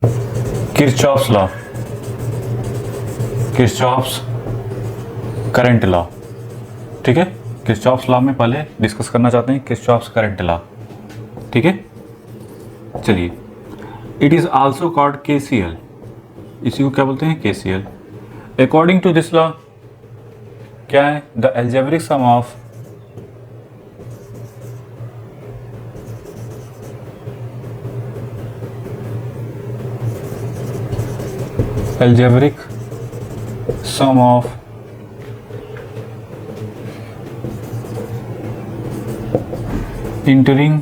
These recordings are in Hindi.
Kirchhoff's law, Kirchhoff's current law. ठीक है, किरचॉफ्स लॉ में पहले डिस्कस करना चाहते हैं किरचॉफ्स करंट लॉ। ठीक है, चलिए, it is also called KCL। इसी को क्या बोलते हैं? KCL। According to this law क्या है? The algebraic sum of algebraic sum of entering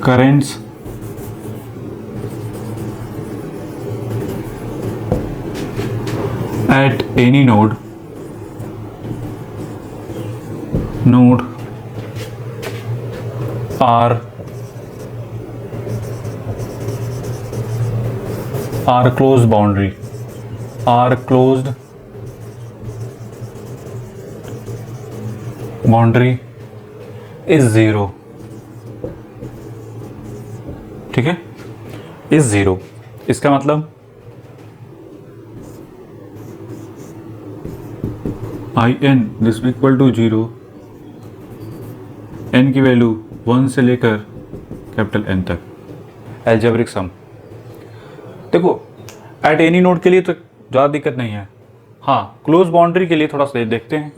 currents at any node are closed boundary is zero। ठीक है, इज जीरो। इसका मतलब IN this equal to zero, n की वैल्यू 1 से लेकर कैपिटल N तक। एल्जेब्रिक सम देखो, एट एनी नोड के लिए तो ज़्यादा दिक्कत नहीं है। हाँ, क्लोज बाउंड्री के लिए थोड़ा सा देखते हैं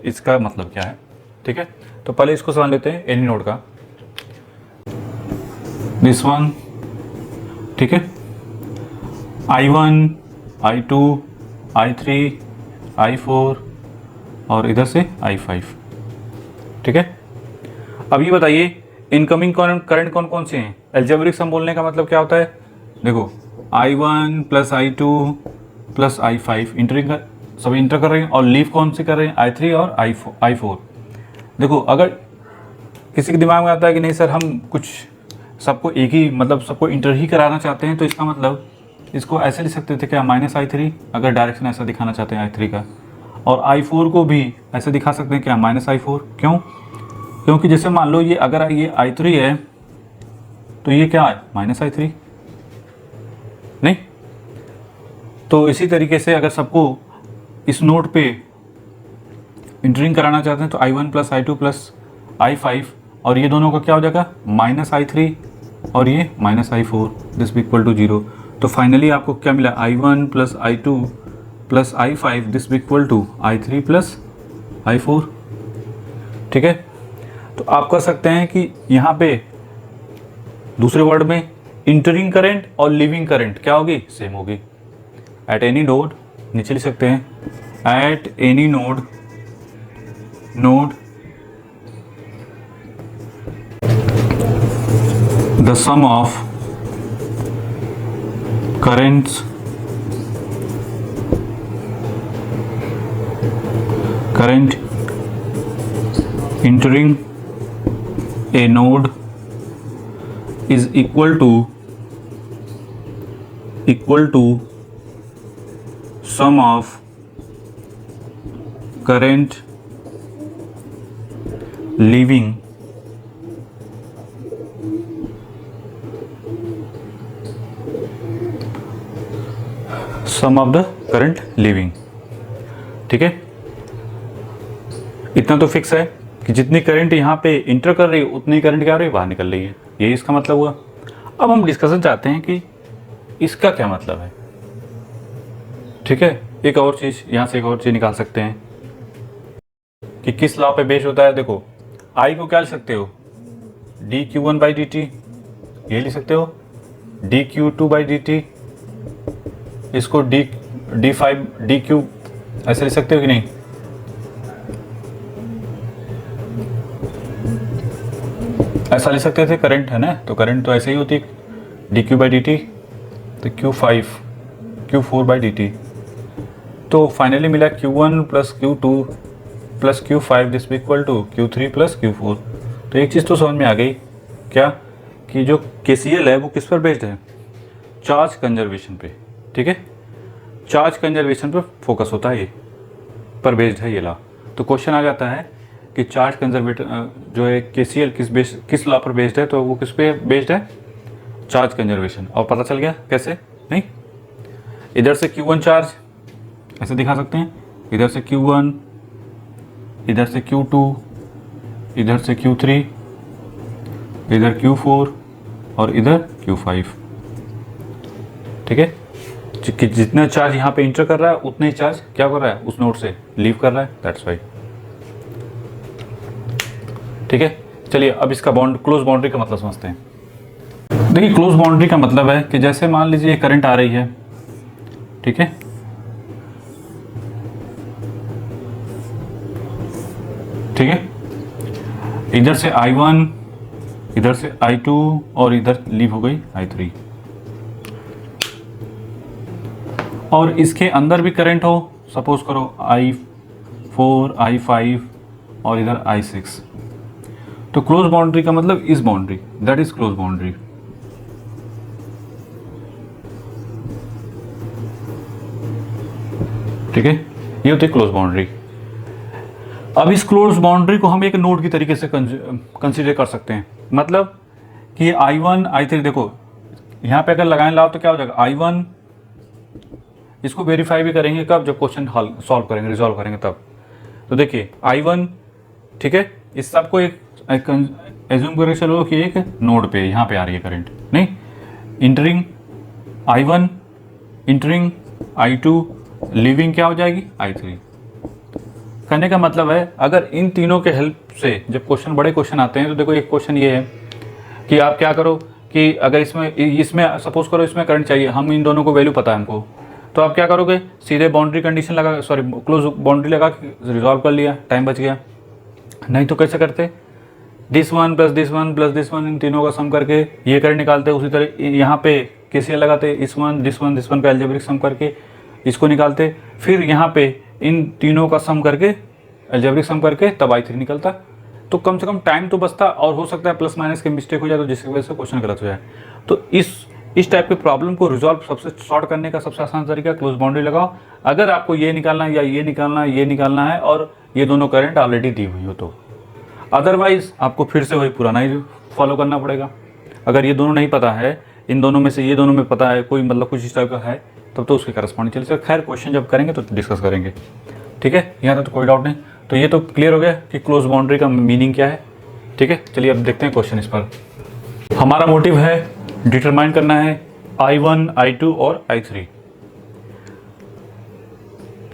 इसका मतलब क्या है। ठीक है, तो पहले इसको समझ लेते हैं एनी नोड का। दिस वन, ठीक है, I1, I2, I3, I4 और इधर से I5। ठीक है, अब ये बताइए इनकमिंग करंट कौन कौन से हैं? एल्जेब्रिक सम बोलने का मतलब क्या होता है? देखो, I1 plus I2 plus I5 सभी इंटर कर रहे हैं, और लीव कौन से कर रहे हैं? I3 और I4। देखो, अगर किसी के दिमाग में आता है कि नहीं सर हम कुछ सबको एक ही मतलब सबको इंटर ही कराना चाहते हैं, तो इसका मतलब इसको ऐसे लिख सकते थे क्या? -I3, अगर डायरेक्शन ऐसा दिखाना चाहते हैं I3 का, और I4 को भी ऐसे दिखा सकते हैं क्या? -I4। क्यों? क्योंकि जैसे मान लो ये अगर ये I3 है तो ये क्या है? -I3 नहीं। तो इसी तरीके से अगर सबको इस नोड पे इंटरिंग कराना चाहते हैं तो I1 plus I2 plus I5, और ये दोनों का क्या हो जाएगा? -I3 और ये -I4, दिस इक्वल टू 0। तो फाइनली आपको क्या मिला? I1 plus I2 plus I5 this equal to I3 plus I4। ठीक है, तो आप कर सकते हैं कि यहाँ पे दूसरे वर्ड में इंटरिंग करंट और लीविंग करंट क्या होगी? सेम होगी। एट एनी नोड, नीचे लिख सकते हैं at any node the sum of currents entering a node is equal to sum of current leaving sum of the current leaving. ठीक है, इतना तो फिक्स है कि जितनी करंट यहाँ पे इंटर कर रही है उतनी करंट क्या हो रही है? बाहर निकल रही है। यही इसका मतलब हुआ। अब हम डिस्कशन चाहते हैं कि इसका क्या मतलब है। ठीक है, एक और चीज़ यहाँ से एक और चीज़ निकाल सकते हैं कि किस लॉ पे बेस्ड होता है। देखो, आई को क्या लिख सकते हो? dQ1/dt, ये लिख सकते हो dQ2/dt, इसको d5 ऐसे लिख सकते हो कि नहीं? ऐसा लिख सकते थे, करंट है ना, तो करंट तो ऐसे ही होती है dQ/dt, तो Q4/dt। तो फाइनली मिला Q1 plus Q2 plus Q5 this equal to Q3 plus Q4। तो एक चीज़ तो समझ में आ गई क्या, कि जो KCL है वो किस पर बेस्ड है? चार्ज कंजर्वेशन पे। ठीक है, चार्ज कंजर्वेशन पर फोकस होता है, ये पर बेस्ड है ये लॉ। तो क्वेश्चन आ जाता है कि चार्ज कंजर्वेटर जो है केसीएल किस लॉ पर बेस्ड है, तो वो किस पे बेस्ड है, चार्ज कंजर्वेशन। और पता चल गया कैसे, नहीं, इधर से Q1 चार्ज ऐसे दिखा सकते हैं, इधर से Q1, इधर से Q2, इधर से Q3, इधर Q4 और इधर Q5। ठीक है, कि जितना चार्ज यहाँ पे इंटर कर रहा है उतने ही चार्ज क्या कर रहा है, उस नोड से लीव कर रहा है, दैट्स वाई। ठीक है, चलिए अब इसका क्लोज बाउंड्री का मतलब समझते हैं। देखिए, क्लोज बाउंड्री का मतलब है कि जैसे मान लीजिए करंट आ रही है, ठीक है, ठीक है, इधर से I1, इधर से I2 और इधर लीव हो गई I3, और इसके अंदर भी करंट हो, सपोज करो I4, I5 और इधर I6, तो क्लोज बाउंड्री का मतलब इस boundary, that is close boundary. ठीक है, ये होती है क्लोज बाउंड्री। अब इस क्लोज बाउंड्री को हम एक नोड की तरीके से कंसीडर कर सकते हैं, मतलब कि I1, I3, देखो यहाँ पे अगर लगाएं लाओ तो क्या हो जाएगा, I1, इसको वेरीफाई भी करेंगे कब, जब क्वेश्चन हल सॉल्व करेंगे, रिजॉल्व करेंगे तब। तो देखिए I1, ठीक है, इस सबको एक एज्यूम करके चलो कि एक नोड पे यहाँ पे आ रही है करंट, नहीं, entering I1, entering I2, leaving क्या हो जाएगी I3। कहने का मतलब है अगर इन तीनों के हेल्प से जब बड़े क्वेश्चन आते हैं, तो देखो एक क्वेश्चन ये है कि आप क्या करो कि अगर इसमें सपोज करो इसमें करंट चाहिए, हम इन दोनों को वैल्यू पता है हमको, तो आप क्या करोगे, सीधे बाउंड्री कंडीशन लगा, सॉरी क्लोज बाउंड्री लगा के रिजॉल्व कर लिया, टाइम बच गया। नहीं तो कैसे करते, this one plus this one plus this one, इन तीनों का सम करके ये करंट निकालते। उसी तरह यहाँ पे केसीएल लगाते, इस one this one this one का एल्जेब्रिक सम करके इसको निकालते, फिर यहाँ पे इन तीनों का सम करके एल्जेब्रिक सम करके तब I3 निकलता। तो कम से कम टाइम तो बचता, और हो सकता है प्लस माइनस के मिस्टेक हो जाए तो जिसकी वजह से क्वेश्चन गलत हो जाए। तो इस टाइप के प्रॉब्लम को रिजॉल्व सबसे शॉर्ट करने का सबसे आसान तरीका क्लोज बाउंड्री लगाओ। अगर आपको ये निकालना है या ये निकालना है, ये निकालना है और ये दोनों करंट ऑलरेडी दी हुई हो तो, अदरवाइज आपको फिर से वही पुराना ही फॉलो करना पड़ेगा। अगर ये दोनों नहीं पता है, इन दोनों में से ये दोनों में पता है कोई, मतलब कुछ इस टाइप का है, तब तो उसके करस्पॉन्डिंग चलिए। खैर क्वेश्चन जब करेंगे तो डिस्कस करेंगे। ठीक है, यहाँ तक तो कोई डाउट नहीं। तो ये तो क्लियर हो गया कि क्लोज बाउंड्री का मीनिंग क्या है। ठीक है, चलिए अब देखते हैं क्वेश्चन। इस पर हमारा मोटिव है डिटरमाइन करना है I1, I2 और I3।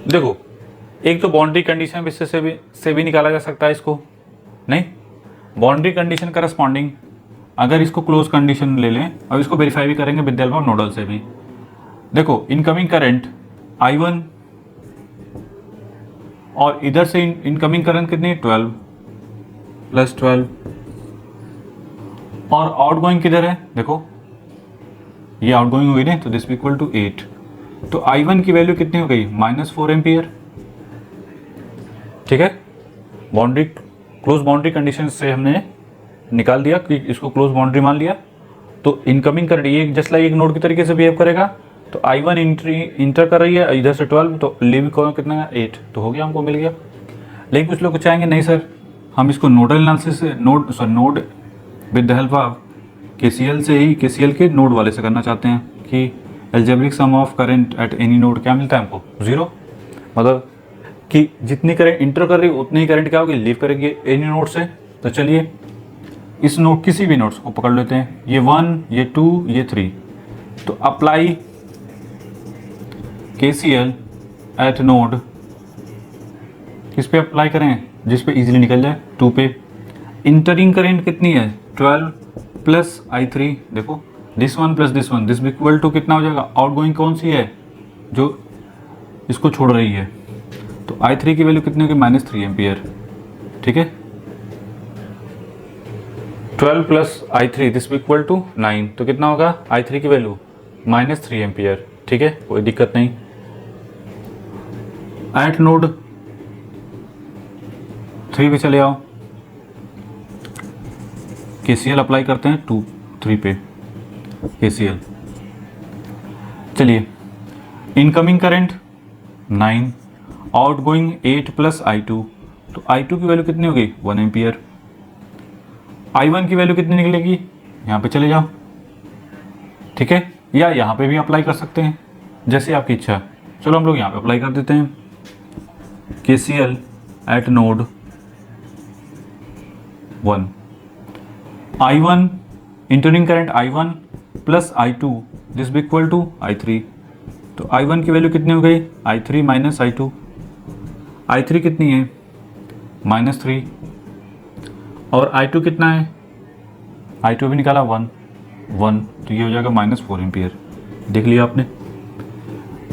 देखो, एक तो बाउंड्री कंडीशन से भी निकाला जा सकता है इसको, नहीं, बाउंड्री कंडीशन करस्पॉन्डिंग अगर इसको क्लोज कंडीशन ले लें और इसको वेरीफाई भी करेंगे with the help of nodal से भी। देखो, इनकमिंग करंट I1 और इधर से इनकमिंग करंट कितनी, 12 प्लस 12, और आउटगोइंग किधर है, देखो ये आउटगोइंग हुई ना, तो दिस इक्वल टू 8। तो I1 की वैल्यू कितनी हो गई, -4 एम्पियर। ठीक है, बाउंड्री क्लोज बाउंड्री कंडीशन से हमने निकाल दिया कि इसको क्लोज बाउंड्री मान लिया। तो इनकमिंग करंट ये जस्ट लाइक एक नोड की तरीके से बिहेव करेगा। तो I1 इंटर कर रही है इधर से 12, तो लीव कितना है 8, तो हो गया, हमको मिल गया। लेकिन कुछ लोग चाहेंगे नहीं सर, हम इसको नोडल एनालिसिस से node with the help of KCL से ही, केसीएल के नोड वाले से करना चाहते हैं कि algebraic sum of current eight any node क्या मिलता है हमको, 0। मतलब कि जितनी करंट इंटर कर रही है उतनी ही करंट क्या होगी, लीव करेगी एनी नोड से। तो चलिए इस नोड किसी भी नोड्स को पकड़ लेते हैं, ये 1, ये 2, ये 3। तो अप्लाई KCL एट नोड, किस पे अप्लाई करें, जिस पे इजीली निकल जाए, 2 पे। इंटरिंग करंट कितनी है, 12 प्लस I3। देखो this one plus this one, this equal to कितना हो जाएगा, आउटगोइंग कौन सी है जो इसको छोड़ रही है, तो I3 की वैल्यू कितनी होगी, -3 एम्पियर। ठीक है, 12 plus I3 this equal to 9, तो कितना होगा I3 की वैल्यू -3 एम्पियर। ठीक है, कोई दिक्कत नहीं। एट नोड 3 पे चले आओ, KCL अप्लाई करते हैं 2, 3 पे KCL। चलिए, incoming current 9, outgoing 8 plus I2, तो I2 की वैल्यू कितनी होगी 1 एम्पियर। I1 की वैल्यू कितनी निकलेगी, यहाँ पे चले जाओ, ठीक है, या यहाँ पे भी अप्लाई कर सकते हैं जैसे आपकी इच्छा। चलो हम लोग यहाँ पे अप्लाई कर देते हैं KCL at node 1। I1 entering current I1 plus I2 this be equal to I3। तो I1 की वैल्यू कितनी हो गई I3 माइनस I2। I3 कितनी है -3 और I2 कितना है, I2 भी निकाला 1, तो ये हो जाएगा -4 एम्पियर। देख लिया आपने।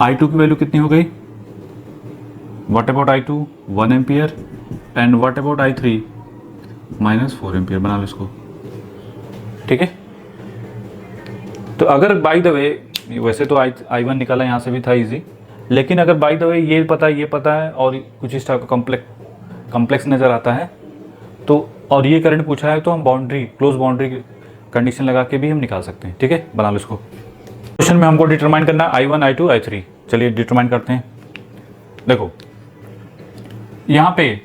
I2 की वैल्यू कितनी हो गई, what about I2 1 ampere and what about I3 -4 ampere. बना लो इसको, ठीक है। तो अगर बाय द वे, वैसे तो I1 निकाला यहाँ से भी था इजी, लेकिन अगर बाय द वे ये पता है और कुछ इस टाइप का कॉम्प्लेक्स नज़र आता है तो, और ये करंट पूछा है, तो हम क्लोज बाउंड्री कंडीशन लगा के भी हम निकाल सकते हैं, ठीक है। बना लो इसको। क्वेश्चन में हमको डिटरमाइन करना I1 I2 I3। चलिए डिटरमाइन करते हैं। देखो यहाँ पे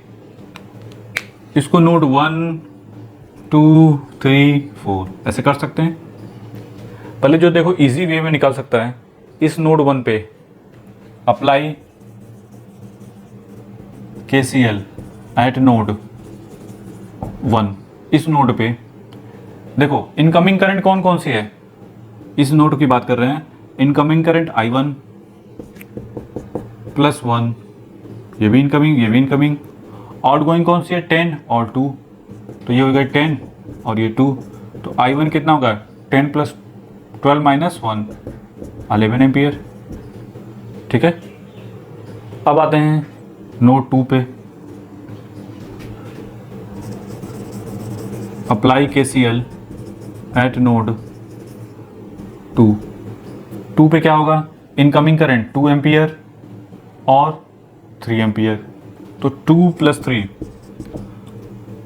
इसको नोड 1 2 3 4 ऐसे कर सकते हैं। पहले जो देखो इजी वे में निकाल सकता है, इस नोड 1 पे अप्लाई KCL एट नोड 1। इस नोड पे देखो इनकमिंग करंट कौन कौन सी है, इस नोड की बात कर रहे हैं। इनकमिंग करंट I1 प्लस 1, ये भी इनकमिंग। आउटगोइंग कौन सी है 10 और 2, तो ये हो गया 10 और ये 2, तो I1 कितना होगा 10 प्लस 12 माइनस 1 11 एम्पियर, ठीक है। अब आते हैं नोड 2 पे, अप्लाई KCL एट नोड 2 पे क्या होगा, इनकमिंग करंट 2 एम्पियर और 3 एम्पियर, तो 2 प्लस 3,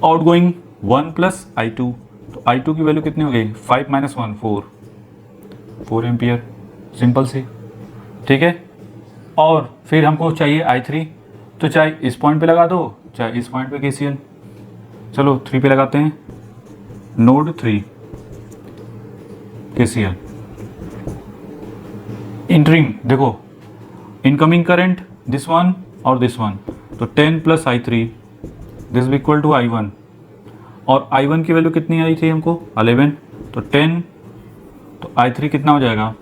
आउटगोइंग 1 प्लस I2, तो I2 की वैल्यू कितनी हो गई 5 माइनस 1 4 एम्पियर, सिंपल सी, ठीक है। और फिर हमको चाहिए I3, तो चाहे इस पॉइंट पे लगा दो चाहे इस पॉइंट पे KCL। चलो 3 पे लगाते हैं, नोड 3 KCL। इंटरिंग देखो इनकमिंग करंट दिस वन और दिस वन, तो 10 plus I3 this be equal to I1, और I1 की वैल्यू कितनी आई थी हमको 11, तो 10, तो I3 कितना हो जाएगा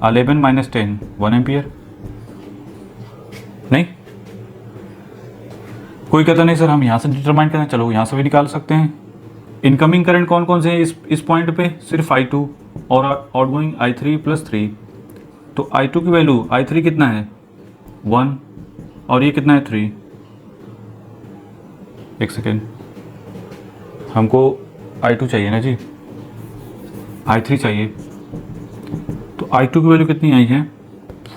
11 माइनस 10 1 एम्पियर। नहीं, कोई कहता नहीं सर हम यहाँ से डिटरमाइन करें, चलो यहाँ से भी निकाल सकते हैं। इनकमिंग करंट कौन कौन से हैं इस पॉइंट पे, सिर्फ I2 और आउटगोइंग I3 प्लस 3, तो I2 की वैल्यू I3 कितना है 1 और ये कितना है 3। एक सेकेंड, हमको I2 चाहिए ना जी, I3 चाहिए, तो I2 की वैल्यू कितनी आई है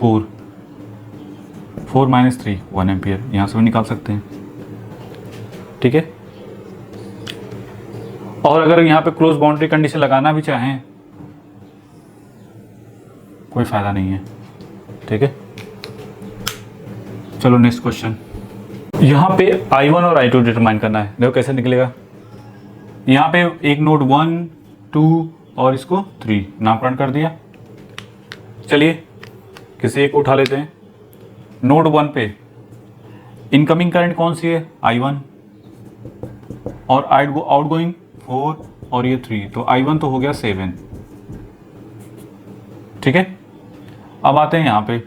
4 माइनस 3 1 एम्पियर, यहाँ से भी निकाल सकते हैं, ठीक है। और अगर यहाँ पे क्लोज बाउंड्री कंडीशन लगाना भी चाहें कोई फायदा नहीं है, ठीक है। चलो नेक्स्ट क्वेश्चन, यहाँ पे I1 और I2 डिटरमाइन करना है। देखो कैसे निकलेगा, यहाँ पे एक नोड 1 2 और इसको 3 नामकरण कर दिया। चलिए किसी एक उठा लेते हैं। नोड 1 पे इनकमिंग करंट कौन सी है I1 और आउटगोइंग 4 और ये 3, तो I1 तो हो गया 7, ठीक है। अब आते हैं यहाँ पे,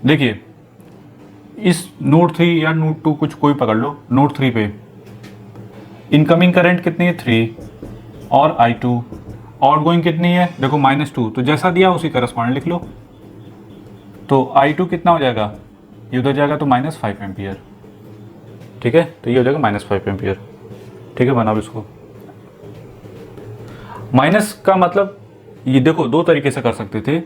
देखिए इस नोड 3 या नोड 2 कुछ कोई पकड़ लो, नोड 3 पे इनकमिंग करंट कितनी है 3 और I2, आउटगोइंग कितनी है देखो -2, तो जैसा दिया उसी करस्पॉन्डेंट लिख लो। तो I2 कितना हो जाएगा, ये उधर जाएगा तो -5 एम्पियर, ठीक है। तो ये हो जाएगा -5 एम्पियर, ठीक है। बनाओ इसको। माइनस का मतलब ये देखो दो तरीके से कर सकते थे,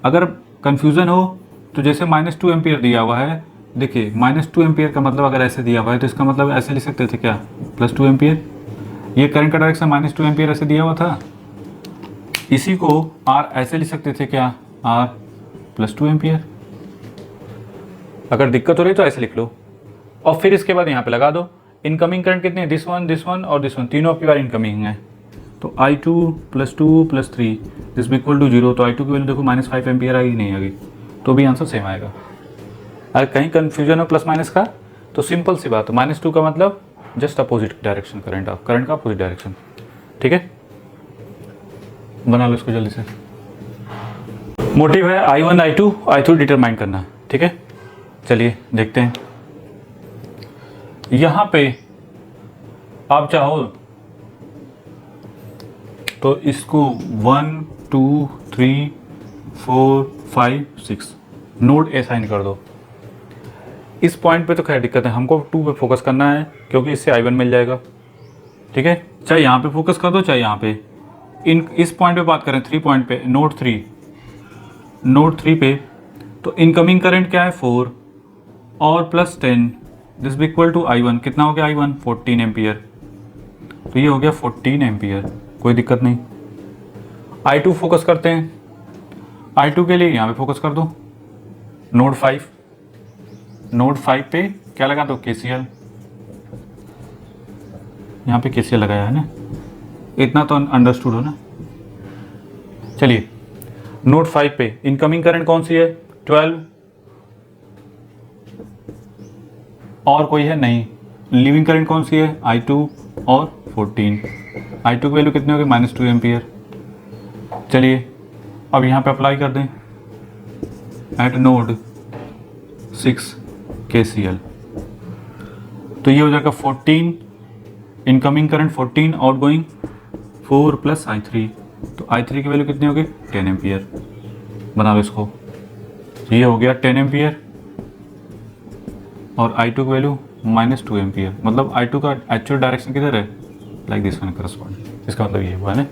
अगर कंफ्यूजन हो तो जैसे -2 एम्पियर दिया हुआ है, देखिए -2 एम्पियर का मतलब अगर ऐसे दिया हुआ है तो इसका मतलब ऐसे लिख सकते थे क्या +2 एम्पियर, ये करंट का डायरेक्शन -2 एम्पियर ऐसे दिया हुआ था, इसी को R ऐसे लिख सकते थे क्या R +2 एम्पियर। अगर दिक्कत हो रही तो ऐसे लिख लो, और फिर इसके बाद यहाँ पे लगा दो। इनकमिंग करंट कितने हैं, दिस वन और दिस वन, तीनों आपकी बार इनकमिंग है। तो I2 + 3 दिस इक्वल टू 0। तो I2 की वैल्यू देखो -5 एम्पियर आएगी, नहीं आएगी, तो भी आंसर सेम आएगा। अगर कहीं कन्फ्यूजन हो प्लस माइनस का तो सिंपल सी बात, -2 का मतलब जस्ट अपोजिट डायरेक्शन, करंट का अपोजिट डायरेक्शन। ठीक है, बना लो इसको जल्दी से। मोटिव है I1 I2 I3 डिटरमाइन करना। ठीक है, चलिए देखते हैं। यहाँ पे आप चाहो तो इसको 1 2 3 4 5 6 नोड असाइन कर दो। इस पॉइंट पे तो खैर दिक्कत है, हमको 2 पे फोकस करना है क्योंकि इससे I1 मिल जाएगा। ठीक है, चाहे यहाँ पे फोकस कर दो चाहे यहाँ पे। इस पॉइंट पे बात करें 3 पॉइंट पे, नोड 3 पे, तो इनकमिंग करंट क्या है 4 और +10 दिस इक्वल टू I1। कितना हो गया I1, 14 एम्पियर। तो ये हो गया 14 एम्पियर, कोई दिक्कत नहीं। I2 फोकस करते हैं। I2 के लिए यहाँ पे फोकस कर दो, नोड 5 पे क्या लगा दो, KCL। यहाँ पे KCL लगाया है ना, इतना तो अंडरस्टूड हो ना। चलिए, नोड 5 पे इनकमिंग करंट कौन सी है, 12 और कोई है नहीं। लिविंग करंट कौन सी है, I2 और 14। I2 की वैल्यू कितनी होगी, -2 एम्पियर। चलिए अब यहाँ पे अप्लाई कर दें, एट नोड 6 KCL। तो ये हो जाएगा 14 इनकमिंग करंट, 14 आउटगोइंग 4 + I3। तो I3 की वैल्यू कितनी होगी, 10 एम्पियर। बना लो इसको, ये हो गया 10 एम्पियर और I2 की वैल्यू -2 एम्पियर। मतलब I2 का एक्चुअल डायरेक्शन किधर है, लाइक दिस वन करस्पॉन्ड। इसका मतलब ये हुआ है ना।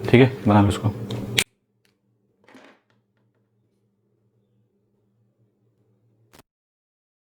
ठीक है, बना लो इसको।